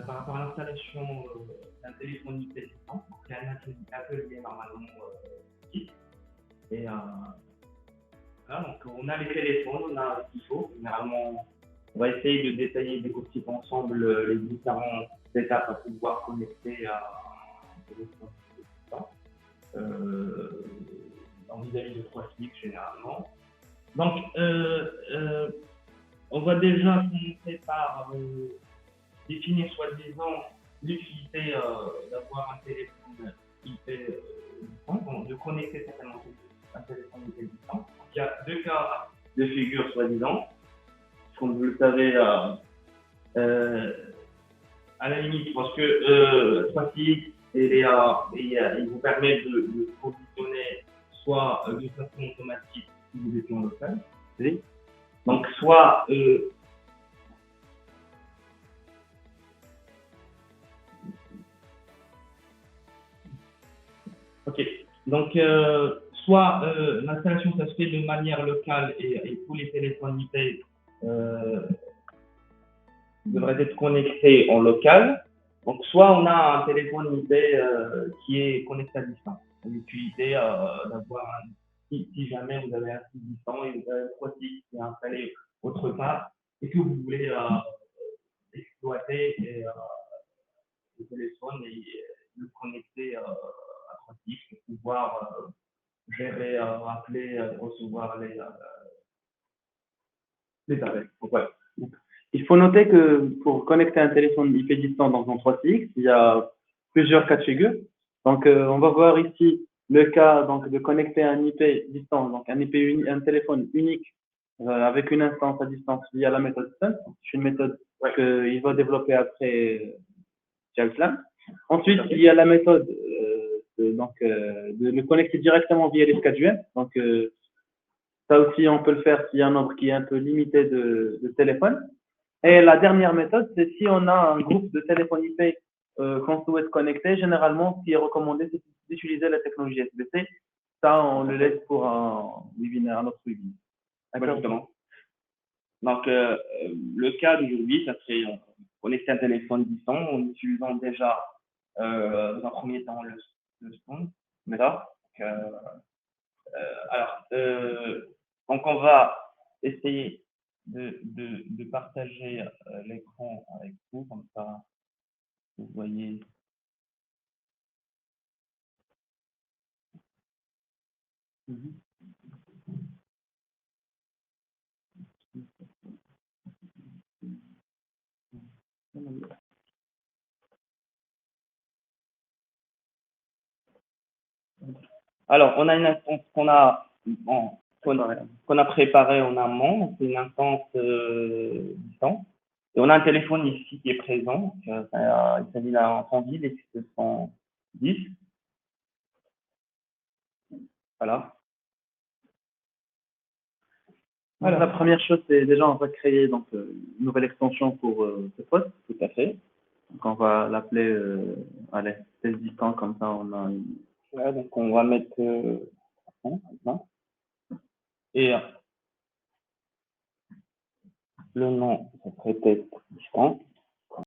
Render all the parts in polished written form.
par rapport à l'installation d'un téléphone IP existant. C'est un atelier normalement ici. Et voilà, donc on a les téléphones, on a ce qu'il faut. Généralement, on va essayer de détailler des petits ensemble les différentes étapes à pouvoir connecter à un téléphone existant. En vis-à-vis de 3 clics généralement. Donc, on va déjà commencer par définir soi-disant l'utilité d'avoir un téléphone IP existant, de connecter certainement un téléphone IP existant. Donc, il y a 2 cas de figure soi-disant. Comme vous le savez, à la limite, parce que 3CX il vous permet de positionner soit de façon automatique si vous étiez en local. Oui. Donc, soit ok. Donc, soit l'installation ça se fait de manière locale et tous les téléphones IP devraient être connectés en local. Donc, soit on a un téléphone IP qui est connecté à distance. L'utilité d'avoir si jamais vous avez un site distant et vous avez un produit qui est installé autre part et que vous voulez exploiter le téléphone et le connecter à 3Six pour pouvoir gérer, appeler, recevoir les appels. Ouais. Il faut noter que pour connecter un téléphone IP distant dans un 3CX, il y a plusieurs cas de figure. Donc, on va voir ici le cas donc, de connecter un IP distant, donc un téléphone unique avec une instance à distance via la méthode SENS. C'est une méthode qu'il va développer après Jalslam. Ensuite, il y a la méthode de le connecter directement via les SCADUM. Donc, ça aussi, on peut le faire s'il y a un nombre qui est un peu limité de téléphones. Et la dernière méthode, c'est si on a un groupe de téléphones IP qu'on souhaite connecter, généralement, ce qui est recommandé, c'est d'utiliser la technologie SBC. Ça, on le laisse pour un webinaire, un autre webinaire. Exactement. Donc, le cas d'aujourd'hui, ça serait connecter un téléphone distant en utilisant déjà, dans un premier temps, le son. D'accord. Donc, on va essayer de partager l'écran avec vous, comme ça, vous voyez. Alors, on a une instance qu'on a préparée en amont, c'est une instance distante. Et on a un téléphone ici qui est présent. Il s'agit d'un 110 et 210. Voilà. Alors, la première chose, c'est déjà on va créer donc une nouvelle extension pour ce poste. Tout à fait. Donc on va l'appeler allez, test distant, comme ça on a une... Ouais, donc on va mettre et le nom, ça serait test distant, comme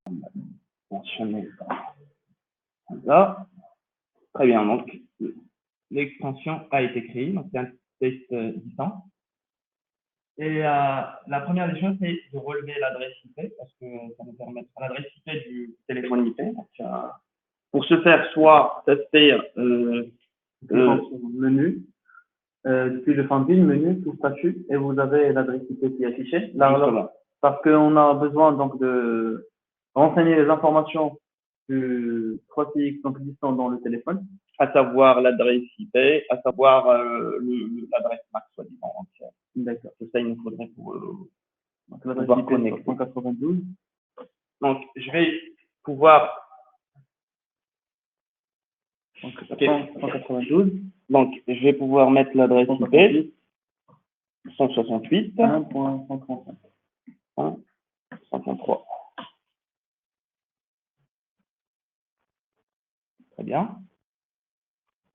mentionné là. Très bien, donc l'extension a été créée, donc c'est un test distant. Et la première des choses, c'est de relever l'adresse IP, parce que ça nous permettra l'adresse IP du téléphone IP. Donc, pour ce faire, soit ça se fait menu, depuis le fond menu, tout statut, et vous avez l'adresse IP qui est affichée. Là, parce qu'on a besoin donc de renseigner les informations du 3CX donc distant dans le téléphone, à savoir l'adresse IP, à savoir l'adresse MAC soi-disant. D'accord. C'est ça, il nous faudrait pour l'adresse IP connecter. 192. Donc, je vais pouvoir. Donc, 192. Donc, je vais pouvoir mettre l'adresse IP 168. 1.135. 133. Très bien.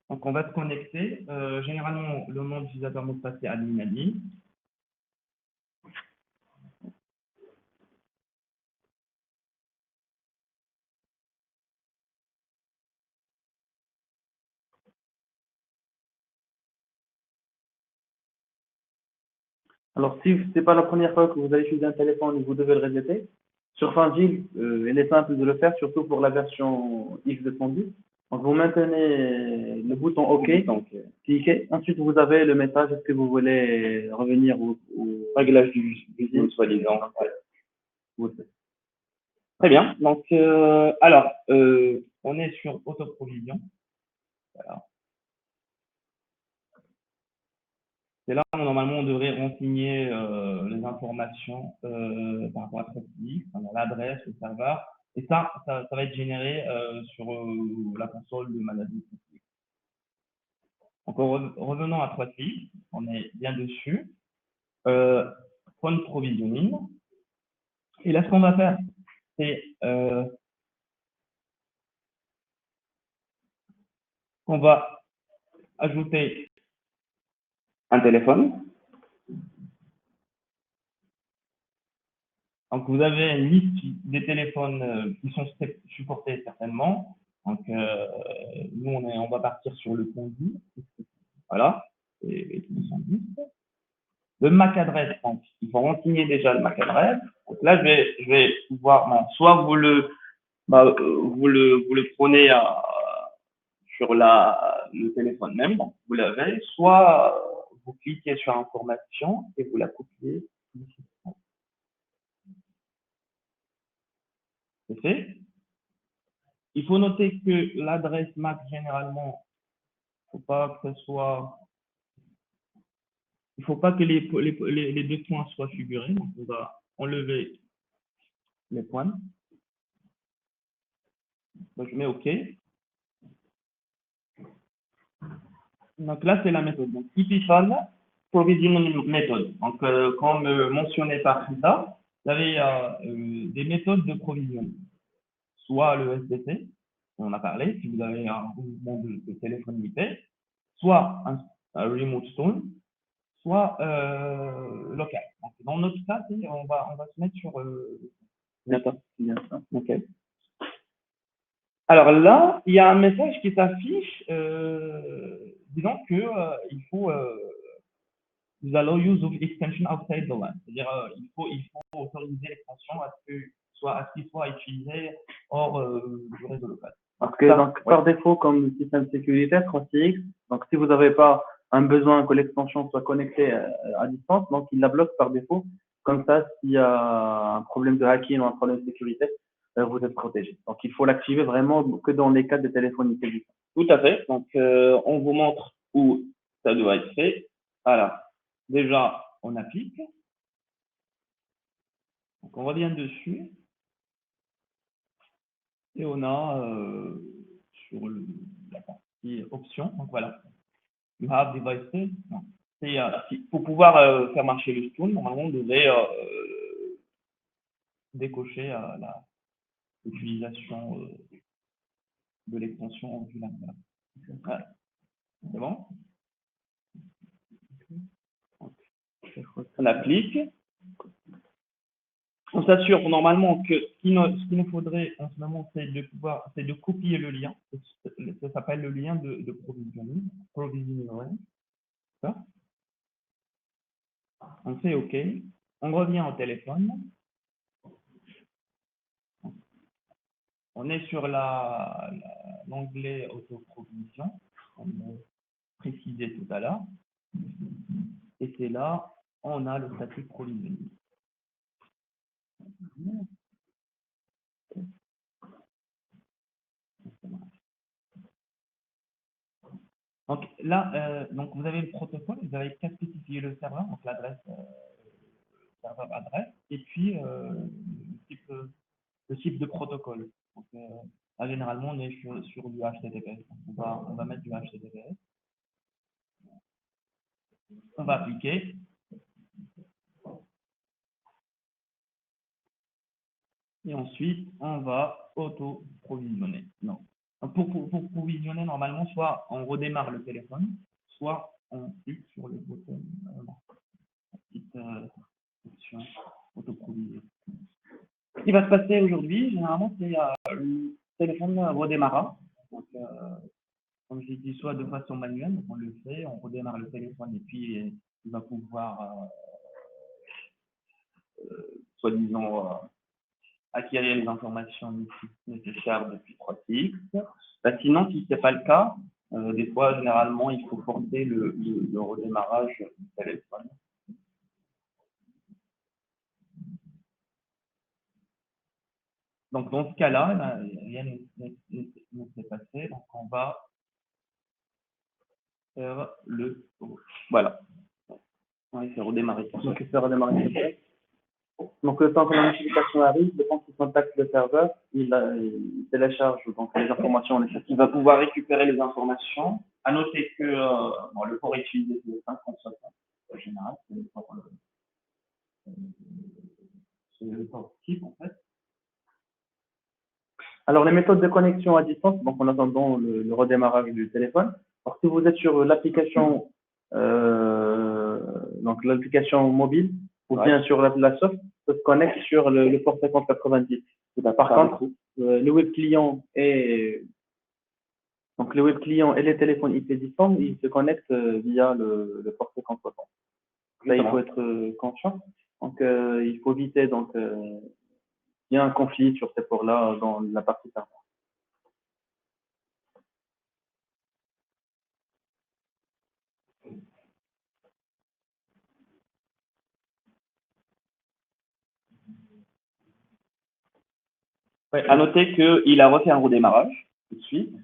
Donc, on va se connecter. Généralement, le nom d'utilisateur mot de passe est admin. Alors, si ce n'est pas la première fois que vous allez utiliser un téléphone et vous devez le resetter, sur FileZilla, il est simple de le faire, surtout pour la version X210. Donc, vous maintenez le bouton OK, cliquez. Ensuite, vous avez le message, est-ce que vous voulez revenir au Réglage du soi-disant. Ouais. Très bien. Donc, alors, on est sur autoprovision. Voilà. C'est là où normalement on devrait renseigner les informations par rapport à TrustLeaks, l'adresse, le serveur, et ça va être généré sur la console de management TrustLeaks. Donc revenons à TrustLeaks, on est bien dessus. Phone provisioning. Et là, ce qu'on va faire, c'est qu'on va ajouter un téléphone. Donc, vous avez une liste des téléphones qui sont supportés certainement. Donc, nous, on va partir sur le conduit. Voilà. Et tout sont listes. Le MAC adresse, donc, il faut renseigner déjà le MAC adresse. Donc là, je vais pouvoir, bon, soit vous le prenez sur le téléphone même, donc vous l'avez, soit vous cliquez sur information et vous la copiez. C'est fait. Il faut noter que l'adresse MAC, généralement, il ne faut pas que les deux points soient figurés. Donc, on va enlever les points. Donc, je mets OK. Donc là, c'est la méthode. Donc, typical provisioning method. Donc, comme mentionné par Rita, vous avez des méthodes de provision. Soit le SBC, on en a parlé, si vous avez un mouvement de téléphone IP, soit un remote stone, soit local. Donc, dans notre cas, on va se mettre sur D'accord, c'est bien ça. OK. Alors là, il y a un message qui s'affiche disant que il faut allow use of extension outside the LAN. C'est-à-dire il faut autoriser l'extension à ce qu'il soit utilisé hors du réseau local. Parce que donc, par défaut, comme système sécuritaire, 3CX, donc si vous n'avez pas un besoin que l'extension soit connectée à distance, donc il la bloque par défaut. Comme ça, s'il y a un problème de hacking ou un problème de sécurité, vous êtes protégé. Donc il faut l'activer vraiment que dans les cas de téléphone IP. Tout à fait. Donc on vous montre où ça doit être fait. Alors, déjà, on applique. Donc on revient dessus. Et on a sur la partie options, donc voilà, you have devices. Pour pouvoir faire marcher le spoon, normalement, on devrait décocher l'utilisation de l'extension du LAN. Voilà. C'est bon? On applique. On s'assure normalement que ce qu'il nous faudrait en ce moment, c'est de copier le lien. Ça s'appelle le lien de provisioning. Ça. On fait OK. On revient au téléphone. On est sur l'onglet autoprovision, comme précisé tout à l'heure. Et c'est là, on a le statut provisioning. Donc là, donc vous avez le protocole, vous avez qu'à spécifier le serveur, donc l'adresse, serveur adresse, et puis le type de protocole. Donc, là, généralement, on est sur du HTTPS. On va mettre du HTTPS. On va appliquer. Et ensuite, on va auto-provisionner. Non. Pour provisionner, normalement, soit on redémarre le téléphone, soit on clique sur le bouton petite option auto-provision. Ce qui va se passer aujourd'hui, généralement, c'est le téléphone redémarra. Donc, comme j'ai dit, soit de façon manuelle, donc on le fait, on redémarre le téléphone et puis il va pouvoir soi-disant acquérir les informations nécessaires depuis 3CX. Bah, sinon, si ce n'est pas le cas, des fois, généralement, il faut forcer le redémarrage du téléphone. Donc, dans ce cas-là, rien ne s'est passé. Donc, on va faire le... Voilà. On va faire redémarrer. Donc, il fait redémarrer. Donc, le temps que la notification arrive, le temps qu'il contacte le serveur, il télécharge donc, les informations nécessaires. Il va pouvoir récupérer les informations. À noter que le port utilisé, c'est le 560 en général. C'est le port type, en fait. Alors, les méthodes de connexion à distance, donc en attendant le redémarrage du téléphone. Alors, si vous êtes sur l'application donc l'application mobile ou bien sur la soft, ça se connecte sur le port 5090. Par contre, le web client et les téléphones IP distants, ils se connectent via le port 5060. Là, il faut être conscient. Donc, il faut éviter donc il y a un conflit sur ces ports-là dans la partie serveur. Ouais, à noter qu'il a refait un redémarrage tout de suite.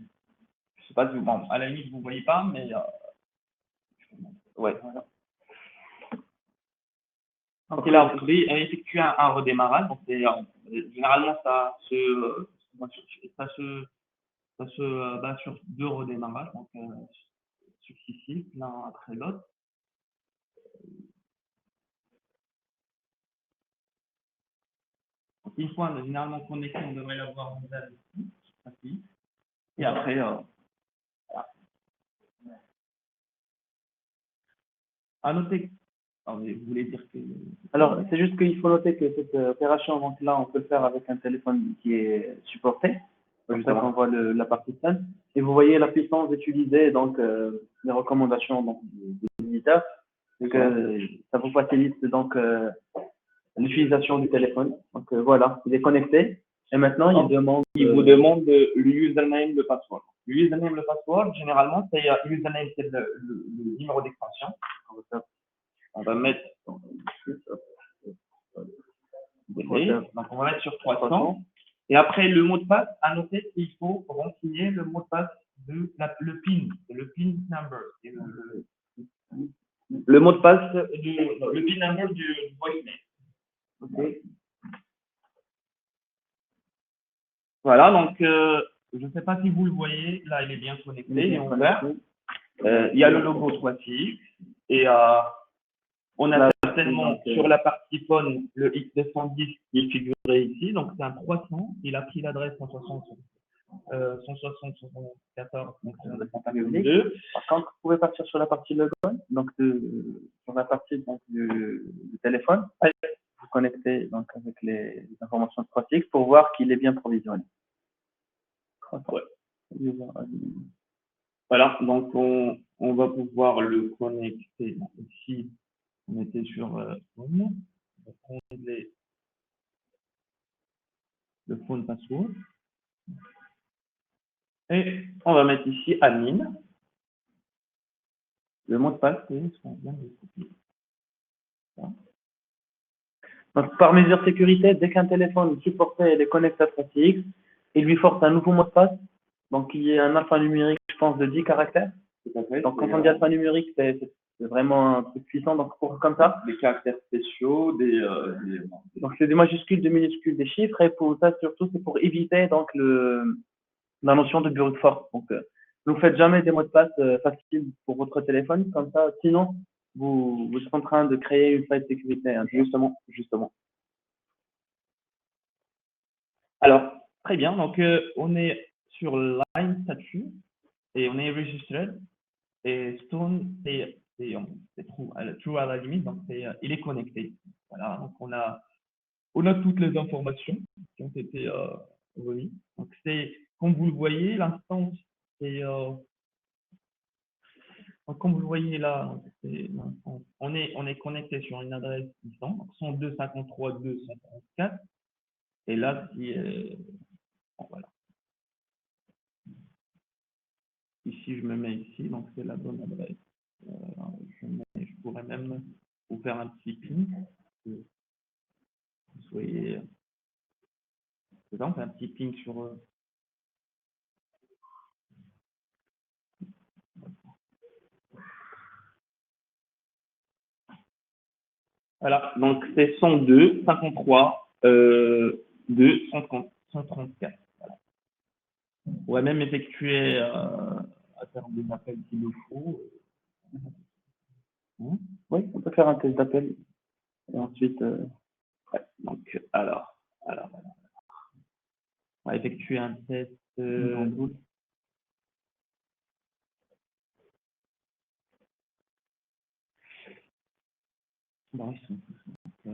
Je sais pas si bon, à la limite vous ne voyez pas, mais ouais. Voilà. Donc il a effectué un redémarrage. Donc généralement ça se base sur 2 redémarrages, donc successifs l'un après l'autre. Une fois généralement connecté, on devrait l'avoir en base ici. Et après, voilà. À noter. Alors, vous voulez dire que... Alors, c'est juste qu'il faut noter que cette opération, donc là, on peut le faire avec un téléphone qui est supporté. Comme ça, on voit la partie scène. Et vous voyez la puissance utilisée, donc les recommandations donc, des éditeurs. Donc, ça vous facilite donc l'utilisation du téléphone. Donc voilà, il est connecté. Et maintenant, il vous demande le username, le password. Le username, le password, généralement, c'est username, c'est le numéro d'extension. On va mettre donc on va mettre sur 300. Et après, le mot de passe, à noter qu'il faut renseigner le mot de passe de le PIN, le PIN number. Le mot de passe le PIN number du voicemail. Okay. Voilà, donc je ne sais pas si vous le voyez, là il est bien connecté, il est ouvert. Il y a le logo 3CX et on a certainement sur la partie phone le X210 qui est figuré ici, donc c'est un 300, il a pris l'adresse 160-74, donc Par contre, vous pouvez partir sur la partie logo, donc sur la partie donc, du téléphone, vous connectez donc avec les informations de 3CX pour voir qu'il est bien provisionné. Ouais. Voilà, donc on va pouvoir le connecter ici. On était sur phone, on va prendre le phone password et on va mettre ici admin. Le mot de passe, c'est ce qu'on vient de copier. Donc, par mesure de sécurité, dès qu'un téléphone supporté est connecté à 3CX, il lui force un nouveau mot de passe. Donc, il y a un alphanumérique, je pense, de 10 caractères. Donc, quand on dit alphanumérique, c'est vraiment un truc puissant. Donc, comme ça. Des caractères spéciaux, donc, c'est des majuscules, des minuscules, des chiffres. Et pour ça, surtout, c'est pour éviter donc la notion de brute force. Donc, ne faites jamais des mots de passe faciles pour votre téléphone. Comme ça, sinon, vous êtes en train de créer une faille de sécurité. Hein, justement. Alors, très bien. Donc, on est sur Line Statue et on est registered. Et Stone, c'est true à la limite, donc il est connecté. Voilà, donc on a toutes les informations qui ont été remises. Donc, c'est, comme vous le voyez, l'instance, c'est Donc, comme vous le voyez là, on est connecté sur une adresse distante, donc 102.53.234. Et là, si, bon, voilà. Ici, je me mets ici, donc c'est la bonne adresse. Je pourrais même vous faire un petit ping. Que vous soyez. C'est ça, on fait un petit ping sur. Voilà, donc c'est 102, 53, 2, 134. Voilà. On pourrait même effectuer à faire des appels s'il le faut. Oui, on peut faire un test d'appel. Et ensuite, ouais, donc, alors, on va effectuer un test. Bon, ils sont tous.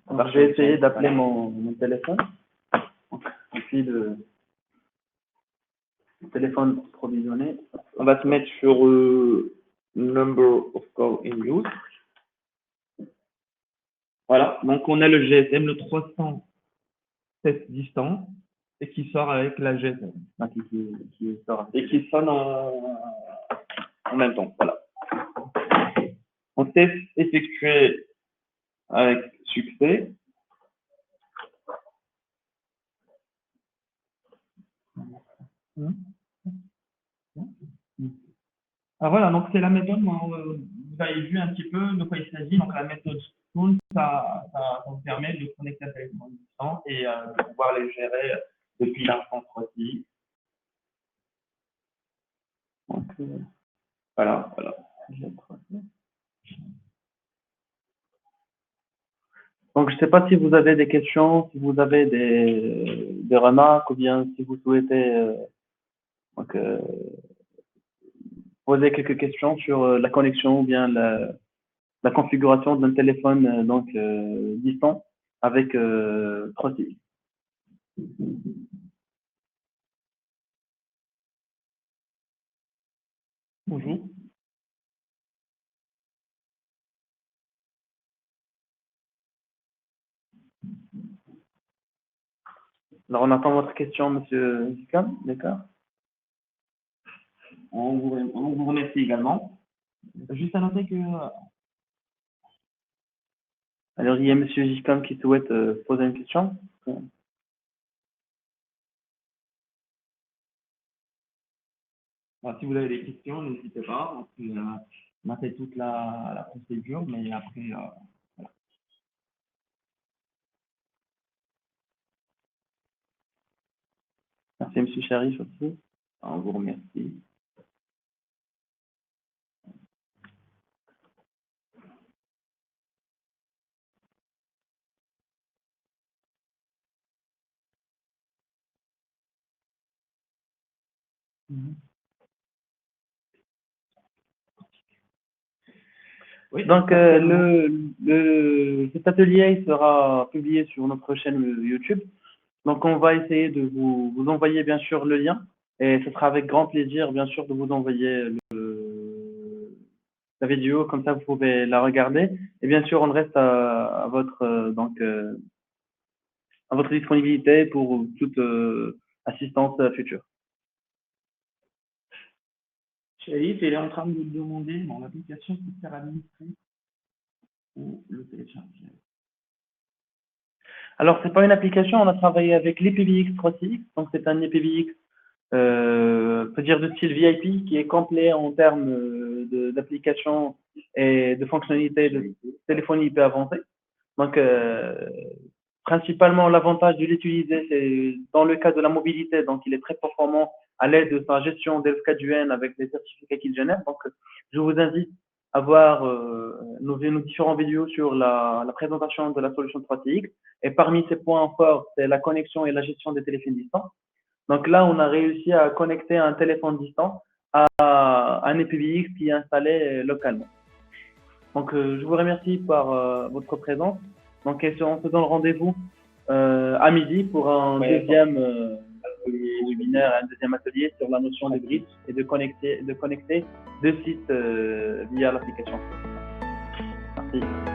Alors, j'ai essayé d'appeler mon téléphone. Et puis le téléphone provisionné. On va se mettre sur number of call in use. Voilà, donc on a le GSM, le 307 distant, et qui sort avec la GSM. Ah, qui sort. Et qui sonne en même temps. Voilà. On test effectué avec succès. Ah, voilà, donc c'est la méthode, vous avez vu un petit peu de quoi il s'agit. Donc la méthode Spoon, ça vous permet de connecter un téléphone distant et de pouvoir les gérer depuis l'instant 3.6. Donc voilà. Donc, je ne sais pas si vous avez des questions, si vous avez des remarques, ou bien si vous souhaitez poser quelques questions sur la connexion ou bien la configuration d'un téléphone distant avec 3.6. Bonjour. Alors, on attend votre question, Monsieur Zikam, d'accord? On vous remercie également. Juste à noter que. Alors, il y a Monsieur Zikam qui souhaite poser une question. Alors, si vous avez des questions, n'hésitez pas. On a fait toute la procédure, mais après, voilà. Merci, Monsieur Sharif aussi. On vous remercie. Oui, donc, cet atelier il sera publié sur notre chaîne YouTube. Donc, on va essayer de vous envoyer, bien sûr, le lien. Et ce sera avec grand plaisir, bien sûr, de vous envoyer la vidéo. Comme ça, vous pouvez la regarder. Et bien sûr, on reste à votre disponibilité pour toute assistance future. Sharif, il est en train de vous demander dans l'application qui sert à administrer ou le télécharger. Alors, c'est pas une application, on a travaillé avec l'IPVX 3CX. Donc, c'est un IPVX, peut dire de style VIP, qui est complet en termes d'application et de fonctionnalités de téléphonie IP avancée. Donc, principalement, l'avantage de l'utiliser, c'est dans le cas de la mobilité. Donc, il est très performant à l'aide de sa gestion d'ELF4UN avec les certificats qu'il génère. Donc, je vous invite à voir nos différentes vidéos sur la présentation de la solution 3CX. Et parmi ces points forts, c'est la connexion et la gestion des téléphones distants. Donc là, on a réussi à connecter un téléphone distant à un IPVX qui est installé localement. Donc, je vous remercie par votre présence. Donc, on se donne rendez-vous à midi pour un deuxième les webinaires, un deuxième atelier sur la notion de bridge et de connecter deux sites via l'application. Merci.